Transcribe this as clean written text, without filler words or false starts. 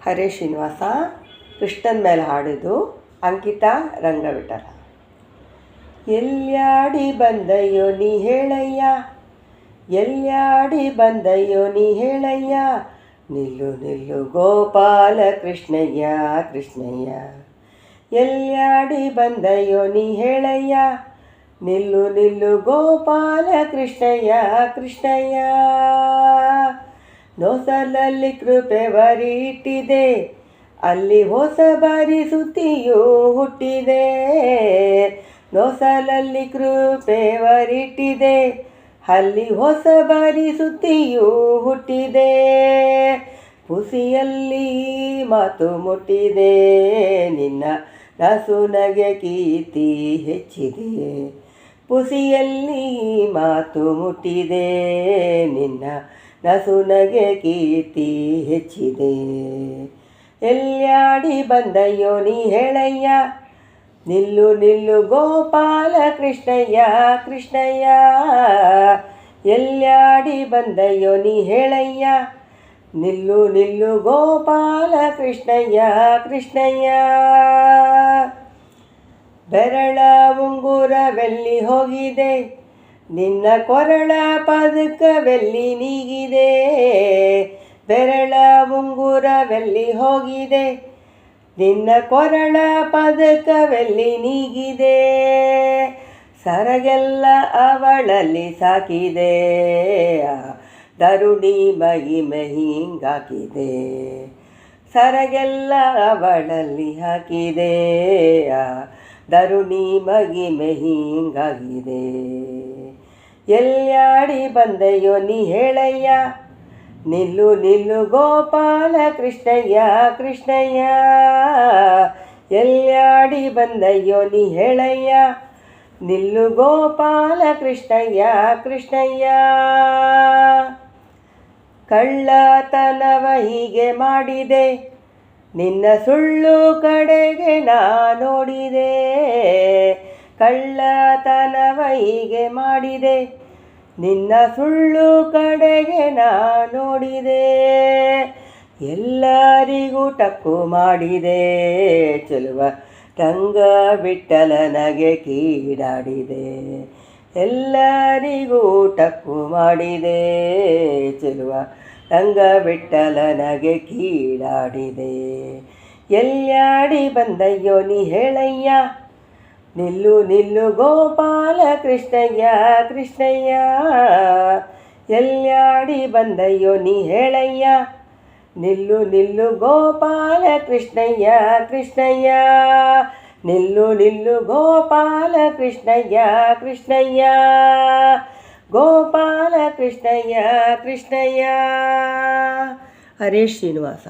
ಹರೇ ಶ್ರೀನಿವಾಸ. ಕೃಷ್ಣನ ಮೇಲೆ ಹಾಡಿದ್ದು ಅಂಕಿತಾ ರಂಗವಿಠಲ. ಎಲ್ಯಾಡಿ ಬಂದಯ್ಯೋ ನೀ ಹೇಳಯ್ಯ, ಎಲ್ಯಾಡಿ ಬಂದಯ್ಯೋ ನೀ ಹೇಳಯ್ಯ, ನಿಲ್ಲು ನಿಲ್ಲು ಗೋಪಾಲ ಕೃಷ್ಣಯ್ಯ ಕೃಷ್ಣಯ್ಯ. ಎಲ್ಯಾಡಿ ಬಂದಯ್ಯೋ ನೀ ಹೇಳಯ್ಯ, ನಿಲ್ಲು ನಿಲ್ಲು ಗೋಪಾಲ ಕೃಷ್ಣಯ್ಯ ಕೃಷ್ಣಯ್ಯ. ನೋಸಲಲ್ಲಿ ಕೃಪೆ ಬರಿ ಇಟ್ಟಿದೆ, ಅಲ್ಲಿ ಹೊಸ ಬಾರಿ ಸುದ್ದಿಯೂ ಹುಟ್ಟಿದೆ. ನೋಸಲಲ್ಲಿ ಕೃಪೆ ಬರಿಟ್ಟಿದೆ, ಅಲ್ಲಿ ಹೊಸ ಬಾರಿ ಸುದ್ದಿಯೂ ಹುಟ್ಟಿದೆ. ಪುಸಿಯಲ್ಲಿ ಮಾತು ಮುಟ್ಟಿದೆ, ನಿನ್ನ ನಸುನಗೆ ಕೀರ್ತಿ ಹೆಚ್ಚಿದೆ. ಪುಸಿಯಲ್ಲಿ ಮಾತು ಮುಟ್ಟಿದೆ, ನಿನ್ನ ನಸುನಗೆ ಕೀರ್ತಿ ಹೆಚ್ಚಿದೆ. ಎಲ್ಯಾಡಿ ಬಂದಯ್ಯೋ ನೀ ಹೇಳಯ್ಯ, ನಿಲ್ಲು ನಿಲ್ಲು ಗೋಪಾಲ ಕೃಷ್ಣಯ್ಯ ಕೃಷ್ಣಯ್ಯ. ಎಲ್ಯಾಡಿ ಬಂದಯ್ಯೋ ನೀ ಹೇಳಯ್ಯ, ನಿಲ್ಲು ನಿಲ್ಲು ಗೋಪಾಲ ಕೃಷ್ಣಯ್ಯ ಕೃಷ್ಣಯ್ಯ. ಬೆರಳ ಉಂಗುರವೆಲ್ಲಿ ಹೋಗಿದೆ, ನಿನ್ನ ಕೊರಳ ಪದಕವೆಲ್ಲಿ ನೀಗಿದೆ. ಬೆರಳ ಉಂಗುರವೆಲ್ಲಿ ಹೋಗಿದೆ, ನಿನ್ನ ಕೊರಳ ಪದಕವೆಲ್ಲಿ ನೀಗಿದೆ. ಸರಗೆಲ್ಲ ಅವಳಲ್ಲಿ ಸಾಕಿದೆ, ದರುಣಿ ಮಹಿಮೆ ಹಿಂಗಾಕಿದೆ. ಸರಗೆಲ್ಲ ಅವಳಲ್ಲಿ ಹಾಕಿದೆ, ದರುಣಿ ಮಹಿಮೆ ಹಿಂಗಾಗಿದೆ. ಎಲ್ಯಾಡಿ ಬಂದಯ್ಯೋ ನೀ ಹೇಳಯ್ಯ, ನಿಲ್ಲು ನಿಲ್ಲು ಗೋಪಾಲ ಕೃಷ್ಣಯ್ಯ ಕೃಷ್ಣಯ್ಯ. ಎಲ್ಯಾಡಿ ಬಂದಯ್ಯೋ ನೀ ಹೇಳಯ್ಯ, ನಿಲ್ಲು ಗೋಪಾಲ ಕೃಷ್ಣಯ್ಯ ಕೃಷ್ಣಯ್ಯ. ಕಳ್ಳತನವ ಹೀಗೆ ಮಾಡಿದೆ, ನಿನ್ನ ಸುಳ್ಳು ಕಡೆಗೆ ನಾ ನೋಡಿದೆ. ಕಳ್ಳತನವ ಹೀಗೆ ಮಾಡಿದೆ, ನಿನ್ನ ಸುಳ್ಳು ಕಡೆಗೆ ನಾ ನೋಡಿದೆ. ಎಲ್ಲರಿಗೂ ಟಕ್ಕು ಮಾಡಿದೆ, ಚೆಲುವ ರಂಗ ವಿಠಲನಗೆ ಕೀಡಾಡಿದೆ. ಎಲ್ಲರಿಗೂ ಟಕ್ಕು ಮಾಡಿದೆ, ಚೆಲುವ ರಂಗ ವಿಠಲನಗೆ ಕೀಡಾಡಿದೆ. ಎಲ್ಯಾಡಿ ಬಂದಯ್ಯೋ ನೀ ಹೇಳಯ್ಯ, ನಿಲ್ಲು ನಿಲ್ಲು ಗೋಪಾಲ ಕೃಷ್ಣಯ್ಯ ಕೃಷ್ಣಯ್ಯ. ಎಲ್ಯಾಡಿ ಬಂದಯ್ಯೋ ನೀ ಹೇಳಯ್ಯ, ನಿಲ್ಲು ನಿಲ್ಲು ಗೋಪಾಲ ಕೃಷ್ಣಯ್ಯ ಕೃಷ್ಣಯ್ಯ. ನಿಲ್ಲು ನಿಲ್ಲು ಗೋಪಾಲ ಕೃಷ್ಣಯ್ಯ ಕೃಷ್ಣಯ್ಯ. ಗೋಪಾಲ ಕೃಷ್ಣಯ್ಯ ಕೃಷ್ಣಯ್ಯ. ಹರೇ ಶ್ರೀನಿವಾಸ.